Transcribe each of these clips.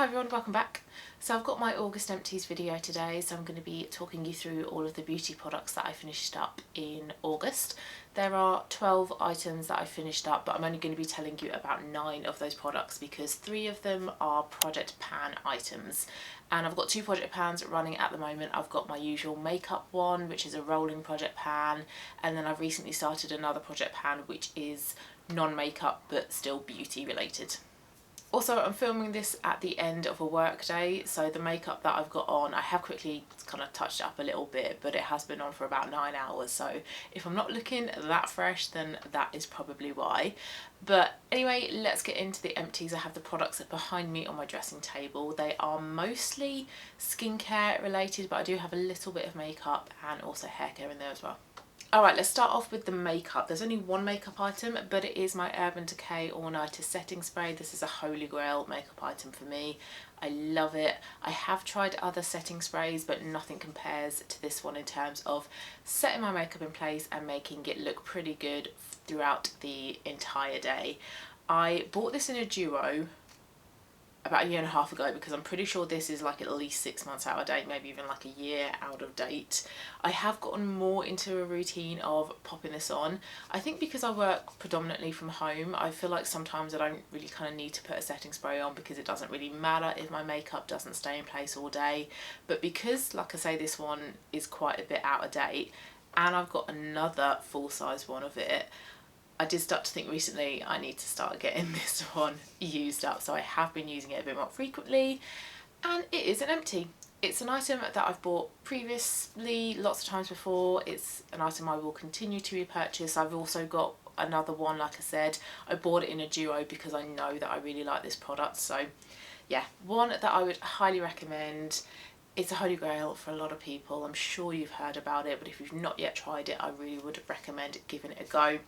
everyone, welcome back. So I've got my August Empties video today, so I'm going to be talking you through all of the beauty products that I finished up in August. There are 12 items that I finished up, but I'm only going to be telling you about 9 of those products because 3 of them are Project Pan items. And I've got 2 Project Pans running at the moment. I've got my usual makeup one, which is a rolling Project Pan, and then I've recently started another Project Pan, which is non-makeup but still beauty related. Also, I'm filming this at the end of a work day, so the makeup that I've got on, I have quickly kind of touched up a little bit, but it has been on for about 9 hours, so if I'm not looking that fresh, then that is probably why. But anyway, let's get into the empties. I have the products behind me on my dressing table. They are mostly skincare related, but I do have a little bit of makeup and also hair care in there as well. Alright, let's start off with the makeup. There's only one makeup item, but it is my Urban Decay All Nighter Setting Spray. This is a holy grail makeup item for me. I love it. I have tried other setting sprays, but nothing compares to this one in terms of setting my makeup in place and making it look pretty good throughout the entire day. I bought this in a duo about a year and a half ago because I'm pretty sure this is like at least 6 months out of date, maybe even like a year out of date. I have gotten more into a routine of popping this on. I think because I work predominantly from home, I feel like sometimes I don't really kind of need to put a setting spray on because it doesn't really matter if my makeup doesn't stay in place all day. But because, like I say, this one is quite a bit out of date and I've got another full-size one of it, I did start to think recently I need to start getting this one used up, so I have been using it a bit more frequently, and it is an empty. It's an item that I've bought previously lots of times before. It's an item I will continue to repurchase. I've also got another one, like I said, I bought it in a duo because I know that I really like this product, so yeah, one that I would highly recommend. It's a holy grail for a lot of people. I'm sure you've heard about it, but if you've not yet tried it, I really would recommend giving it a go.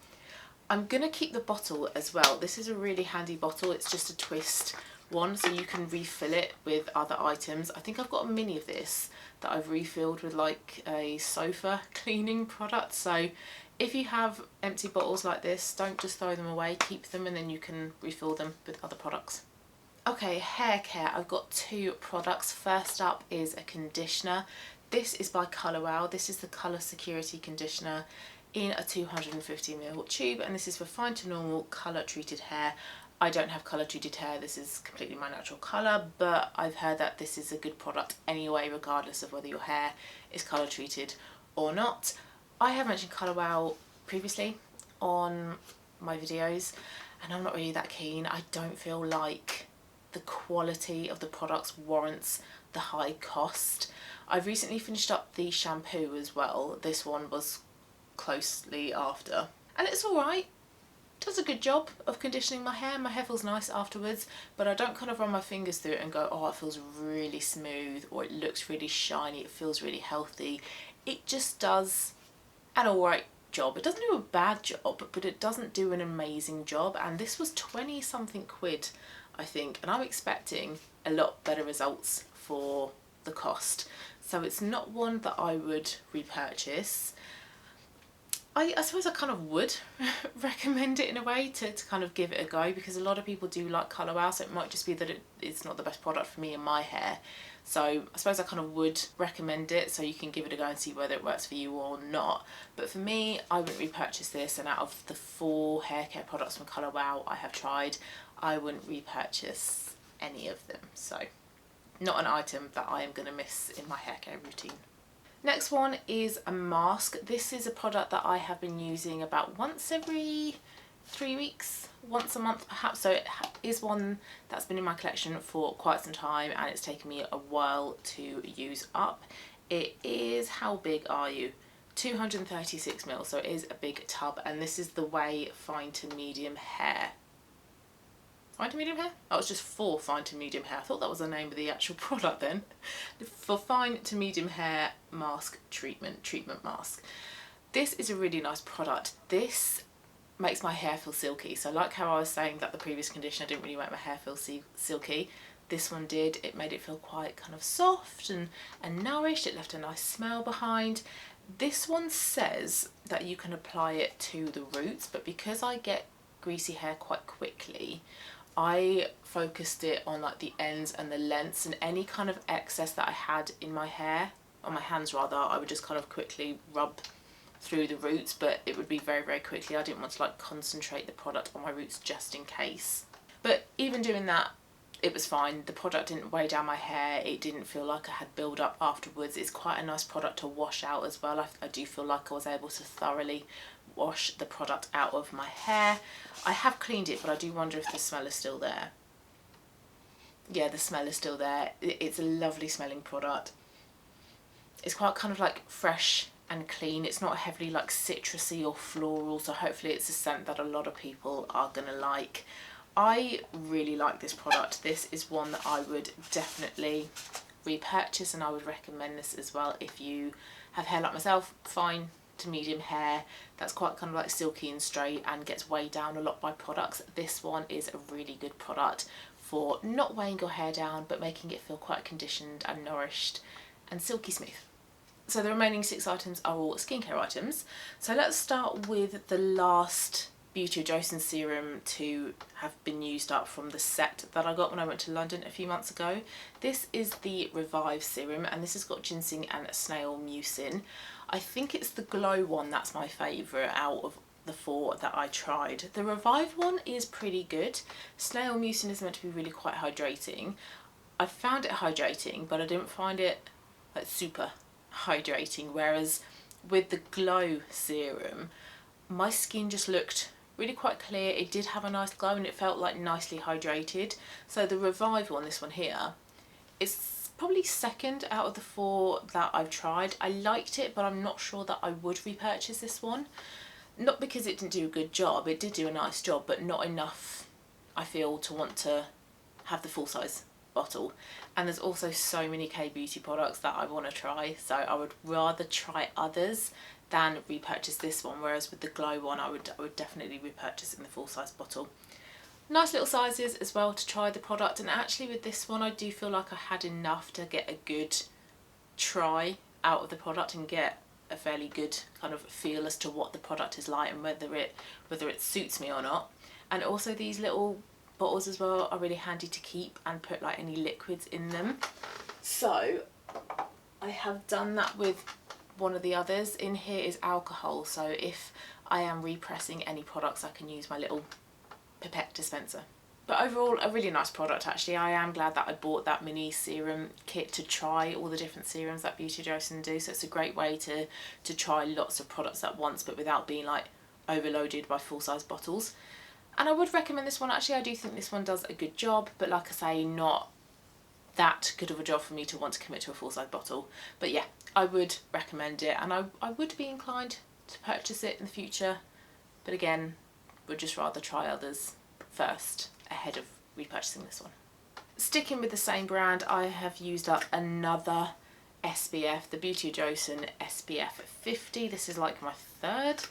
I'm going to keep the bottle as well. This is a really handy bottle. It's just a twist one, so you can refill it with other items. I think I've got a mini of this that I've refilled with like a sofa cleaning product. So if you have empty bottles like this, don't just throw them away, keep them, and then you can refill them with other products. Okay, hair care. I've got 2 products. First up is a conditioner. This is by Kettlewell. This is the Colour Security Conditioner in a 250ml tube, and this is for fine to normal colour treated hair. I don't have colour treated hair, this is completely my natural colour, but I've heard that this is a good product anyway, regardless of whether your hair is colour treated or not. I have mentioned Kettlewell previously on my videos and I'm not really that keen. I don't feel like the quality of the products warrants the high cost. I've recently finished up the shampoo as well. This one was closely after, and it's alright. Does a good job of conditioning my hair. My hair feels nice afterwards, but I don't kind of run my fingers through it and go, oh, it feels really smooth, or it looks really shiny, it feels really healthy. It just does an alright job. It doesn't do a bad job, but it doesn't do an amazing job, and this was 20 something quid, I think, and I'm expecting a lot better results for the cost. So it's not one that I would repurchase. I suppose I kind of would recommend it in a way to kind of give it a go, because a lot of people do like Kettlewell, so it might just be that it's not the best product for me and my hair. So I suppose I kind of would recommend it, so you can give it a go and see whether it works for you or not. But for me, I wouldn't repurchase this, and out of the 4 hair care products from Kettlewell I have tried, I wouldn't repurchase any of them. So not an item that I am going to miss in my hair care routine. Next one is a mask. This is a product that I have been using about once every 3 weeks, once a month perhaps, so it is one that's been in my collection for quite some time and it's taken me a while to use up. It is, how big are you? 236ml, so it is a big tub, and this is the Way Fine to Medium Hair. Fine to medium hair? Oh, it's just for fine to medium hair. I thought that was the name of the actual product then. For fine to medium hair mask treatment mask. This is a really nice product. This makes my hair feel silky. So like how I was saying that the previous conditioner didn't really make my hair feel silky, this one did. It made it feel quite kind of soft and nourished. It left a nice smell behind. This one says that you can apply it to the roots, but because I get greasy hair quite quickly, I focused it on like the ends and the lengths, and any kind of excess that I had in my hair, on my hands rather, I would just kind of quickly rub through the roots, but it would be very, very quickly. I didn't want to like concentrate the product on my roots just in case. But even doing that, it was fine. The product didn't weigh down my hair. It didn't feel like I had build up afterwards. It's quite a nice product to wash out as well. I do feel like I was able to thoroughly wash the product out of my hair. I have cleaned it, but I do wonder if the smell is still there. Yeah, the smell is still there. It's a lovely smelling product. It's quite kind of like fresh and clean. It's not heavily like citrusy or floral, so hopefully it's a scent that a lot of people are gonna like. I really like this product. This is one that I would definitely repurchase, and I would recommend this as well if you have hair like myself, fine to medium hair, that's quite kind of like silky and straight and gets weighed down a lot by products. This one is a really good product for not weighing your hair down but making it feel quite conditioned and nourished and silky smooth. So the remaining 6 items are all skincare items. So let's start with the last Beauty Adjacent serum to have been used up from the set that I got when I went to London a few months ago. This is the Revive serum, and this has got ginseng and snail mucin. I think it's the Glow one that's my favourite out of the 4 that I tried. The Revive one is pretty good. Snail mucin is meant to be really quite hydrating. I found it hydrating, but I didn't find it like super hydrating, whereas with the Glow serum my skin just looked really quite clear. It did have a nice glow and it felt like nicely hydrated. So the Revive one, this one here, is probably second out of the 4 that I've tried. I liked it, but I'm not sure that I would repurchase this one. Not because it didn't do a good job, it did do a nice job, but not enough, I feel, to want to have the full size bottle. And there's also so many K-beauty products that I want to try, so I would rather try others than repurchase this one, whereas with the Glow one I would definitely repurchase it in the full size bottle. Nice little sizes as well to try the product, and actually with this one I do feel like I had enough to get a good try out of the product and get a fairly good kind of feel as to what the product is like and whether it suits me or not. And also these little bottles as well are really handy to keep and put like any liquids in them. So I have done that with one of the others. In here is alcohol, so if I am repressing any products I can use my little pipette dispenser. But overall a really nice product actually. I am glad that I bought that mini serum kit to try all the different serums that Beauty Adjacent do, so it's a great way to try lots of products at once but without being like overloaded by full size bottles. And I would recommend this one actually. I do think this one does a good job, but like I say, not that good of a job for me to want to commit to a full size bottle. But yeah, I would recommend it, and I would be inclined to purchase it in the future, but again would just rather try others first ahead of repurchasing this one. Sticking with the same brand, I have used up another SPF, the Beauty Adjacent SPF 50. This is like my 3rd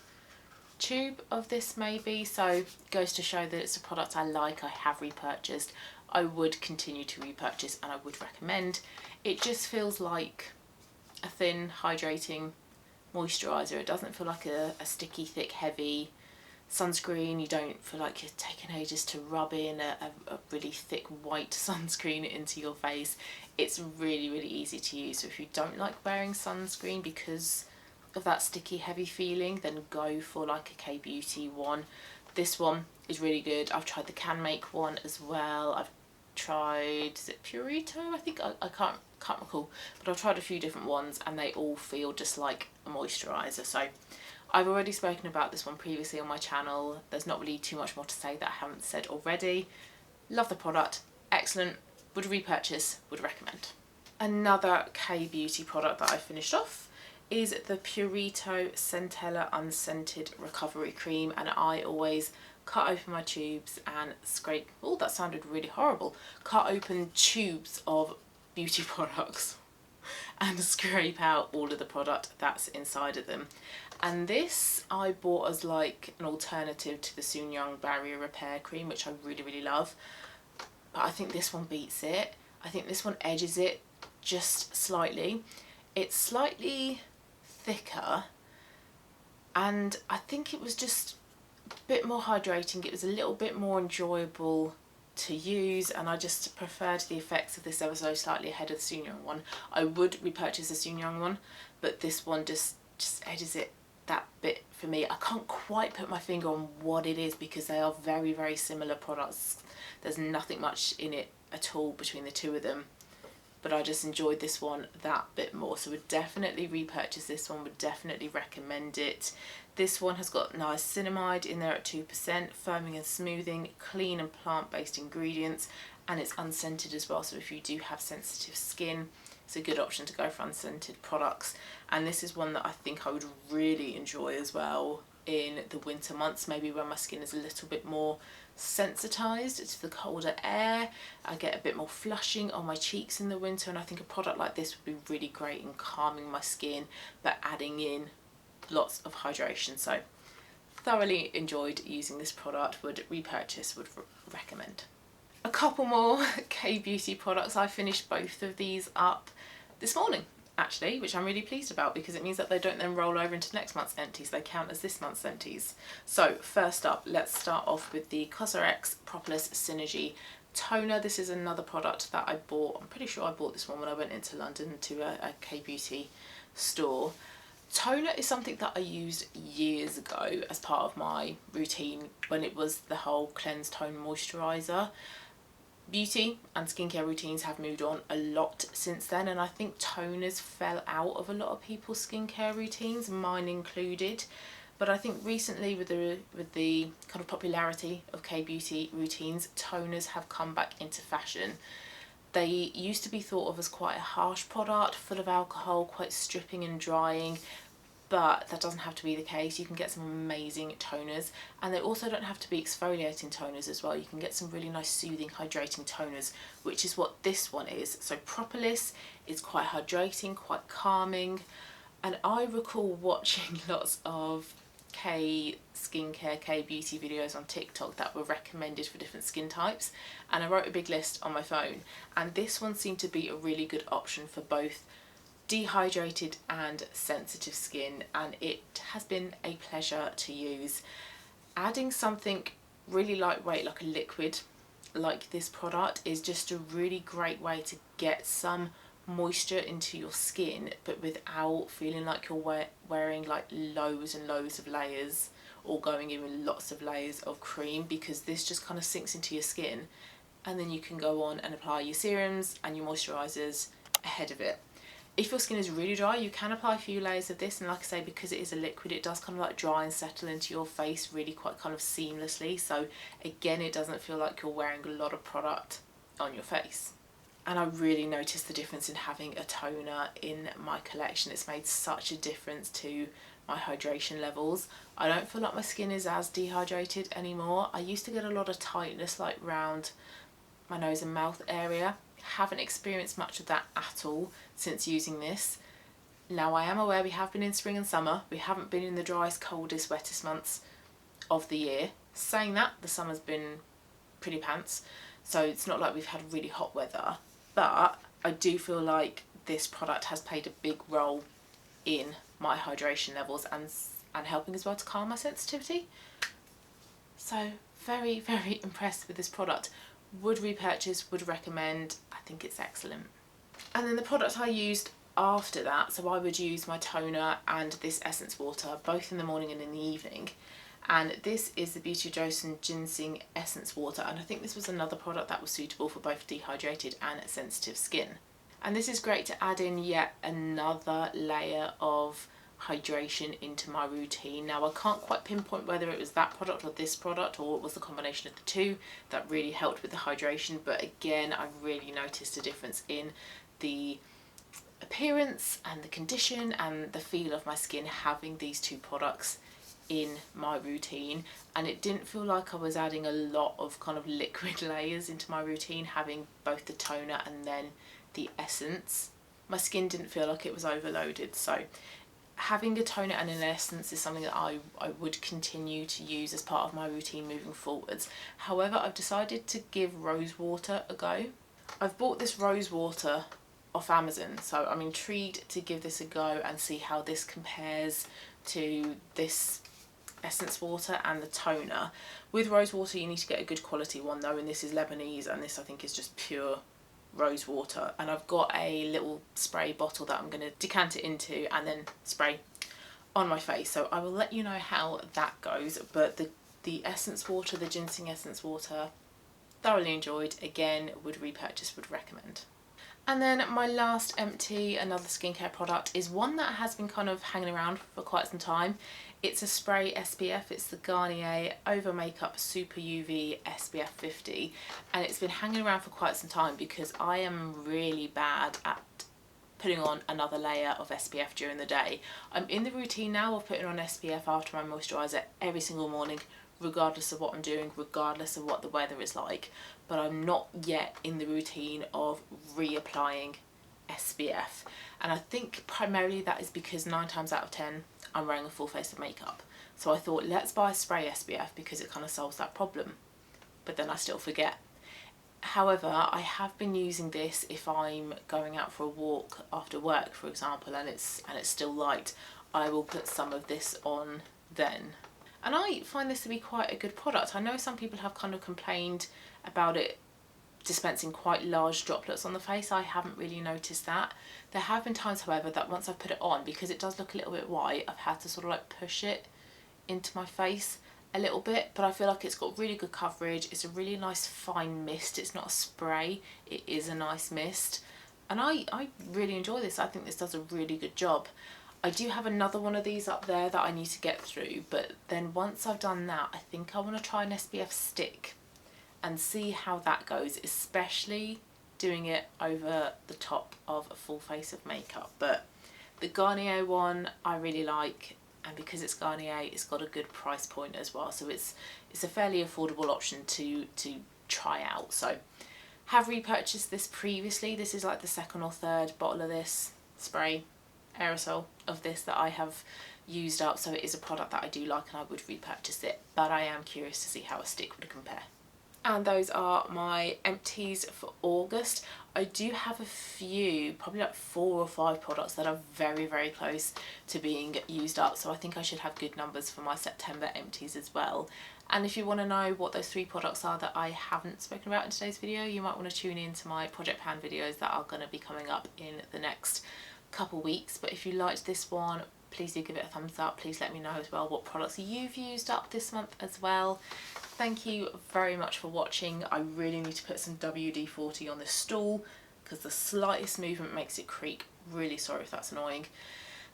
tube of this maybe, so it goes to show that it's a product I like, I have repurchased, I would continue to repurchase, and I would recommend. It just feels like a thin hydrating moisturiser. It doesn't feel like a sticky thick heavy sunscreen. You don't feel like you're taking ages to rub in a really thick white sunscreen into your face. It's really, really easy to use, so if you don't like wearing sunscreen because of that sticky heavy feeling, then go for like a K-beauty one. This one is really good. I've tried the Can Make one as well. I've tried, is it Purito? I think I can't recall, but I've tried a few different ones and they all feel just like a moisturiser. So I've already spoken about this one previously on my channel. There's not really too much more to say that I haven't said already. Love the product, excellent, would repurchase, would recommend. Another K-beauty product that I finished off is the Purito Centella Unscented Recovery Cream, and I always cut open my tubes and scrape, oh that sounded really horrible, cut open tubes of beauty products and scrape out all of the product that's inside of them. And this I bought as like an alternative to the Soon Young Barrier Repair Cream, which I really, really love, but I think this one beats it. I think this one edges it just slightly. It's slightly thicker, and I think it was just a bit more hydrating. It was a little bit more enjoyable to use, and I just preferred the effects of this ever so slightly ahead of the Serum one. I would repurchase the Serum one, but this one just edges it that bit for me. I can't quite put my finger on what it is because they are very, very similar products. There's nothing much in it at all between the two of them, but I just enjoyed this one that bit more, so would definitely repurchase this one, would definitely recommend it. This one has got niacinamide in there at 2%, firming and smoothing, clean and plant-based ingredients, and it's unscented as well, so if you do have sensitive skin, it's a good option to go for unscented products. And this is one that I think I would really enjoy as well in the winter months, maybe when my skin is a little bit more sensitized to the colder air. I get a bit more flushing on my cheeks in the winter, and I think a product like this would be really great in calming my skin but adding in lots of hydration. So thoroughly enjoyed using this product, would repurchase, would recommend. A couple more K-beauty products. I finished both of these up this morning actually, which I'm really pleased about because it means that they don't then roll over into next month's empties, they count as this month's empties. So first up, let's start off with the CosRX Propolis Synergy Toner. This is another product that I bought. I'm pretty sure I bought this one when I went into London to a K-beauty store. Toner is something that I used years ago as part of my routine when it was the whole cleanse, tone, moisturiser. Beauty and skincare routines have moved on a lot since then, and I think toners fell out of a lot of people's skincare routines, mine included. But I think recently with the kind of popularity of K-beauty routines, toners have come back into fashion. They used to be thought of as quite a harsh product, full of alcohol, quite stripping and drying, but that doesn't have to be the case. You can get some amazing toners, and they also don't have to be exfoliating toners as well. You can get some really nice soothing, hydrating toners, which is what this one is. So Propolis is quite hydrating, quite calming, and I recall watching lots of K-skincare, K-beauty videos on TikTok that were recommended for different skin types, and I wrote a big list on my phone, and this one seemed to be a really good option for both dehydrated and sensitive skin, and it has been a pleasure to use. Adding something really lightweight like a liquid like this product is just a really great way to get some moisture into your skin, but without feeling like you're wearing like loads and loads of layers or going in with lots of layers of cream, because this just kind of sinks into your skin, and then you can go on and apply your serums and your moisturisers ahead of it. If your skin is really dry, you can apply a few layers of this, and like I say, because it is a liquid, it does kind of like dry and settle into your face really quite kind of seamlessly. So again, it doesn't feel like you're wearing a lot of product on your face. And I really noticed the difference in having a toner in my collection. It's made such a difference to my hydration levels. I don't feel like my skin is as dehydrated anymore. I used to get a lot of tightness like round my nose and mouth area. Haven't experienced much of that at all since using this. Now I am aware we have been in spring and summer. We haven't been in the driest, coldest, wettest months of the year. Saying that, the summer's been pretty pants, so it's not like we've had really hot weather, but I do feel like this product has played a big role in my hydration levels and helping as well to calm my sensitivity. So very, very impressed with this product. Would repurchase, would recommend. I think it's excellent. And then the product I used after that, so I would use my toner and this essence water both in the morning and in the evening, and this is the Beauty Joseon Ginseng Essence Water, and I think this was another product that was suitable for both dehydrated and sensitive skin. And this is great to add in yet another layer of hydration into my routine. Now I can't quite pinpoint whether it was that product or this product, or it was the combination of the two that really helped with the hydration, but again, I really noticed a difference in the appearance and the condition and the feel of my skin having these two products in my routine. And it didn't feel like I was adding a lot of kind of liquid layers into my routine, having both the toner and then the essence. My skin didn't feel like it was overloaded, so having a toner and an essence is something that I would continue to use as part of my routine moving forwards. However, I've decided to give rose water a go. I've bought this rose water off Amazon, so I'm intrigued to give this a go and see how this compares to this essence water and the toner. With rose water you need to get a good quality one though, and this is Lebanese, and this I think is just pure rose water. And I've got a little spray bottle that I'm going to decant it into and then spray on my face, so I will let you know how that goes. But the essence water, the ginseng essence water, thoroughly enjoyed. Again, would repurchase, would recommend. And then my last empty, another skincare product, is one that has been kind of hanging around for quite some time. It's a spray SPF. It's the Garnier Over Makeup Super UV SPF 50, and it's been hanging around for quite some time because I am really bad at putting on another layer of SPF during the day. I'm in the routine now of putting on SPF after my moisturiser every single morning, regardless of what I'm doing, regardless of what the weather is like, but I'm not yet in the routine of reapplying SPF. And I think primarily that is because 9 times out of 10 I'm wearing a full face of makeup. So I thought, let's buy a spray SPF because it kind of solves that problem, but then I still forget. However, I have been using this if I'm going out for a walk after work, for example, and it's still light. I will put some of this on then. And I find this to be quite a good product. I know some people have kind of complained about it dispensing quite large droplets on the face. I haven't really noticed that. There have been times, however, that once I've put it on, because it does look a little bit white, I've had to sort of like push it into my face a little bit, but I feel like it's got really good coverage. It's a really nice fine mist. It's not a spray, it is a nice mist, and I really enjoy this. I think this does a really good job. I do have another one of these up there that I need to get through, but then once I've done that, I think I want to try an SPF stick and see how that goes, especially doing it over the top of a full face of makeup. But the Garnier one I really like, and because it's Garnier, it's got a good price point as well, so it's a fairly affordable option to try out. So have repurchased this previously. This is like the second or third bottle of this spray aerosol of this that I have used up, so it is a product that I do like and I would repurchase it, but I am curious to see how a stick would compare. And those are my empties for August. I do have a few, probably like 4 or 5 products that are very, very close to being used up, so I think I should have good numbers for my September empties as well. And if you want to know what those 3 products are that I haven't spoken about in today's video, you might want to tune in to my project pan videos that are going to be coming up in the next couple weeks. But if you liked this one, please do give it a thumbs up. Please let me know as well what products you've used up this month as well. Thank you very much for watching. I really need to put some WD-40 on this stool because the slightest movement makes it creak. Really sorry if that's annoying.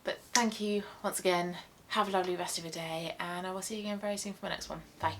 But thank you once again. Have a lovely rest of your day, and I will see you again very soon for my next one. Bye.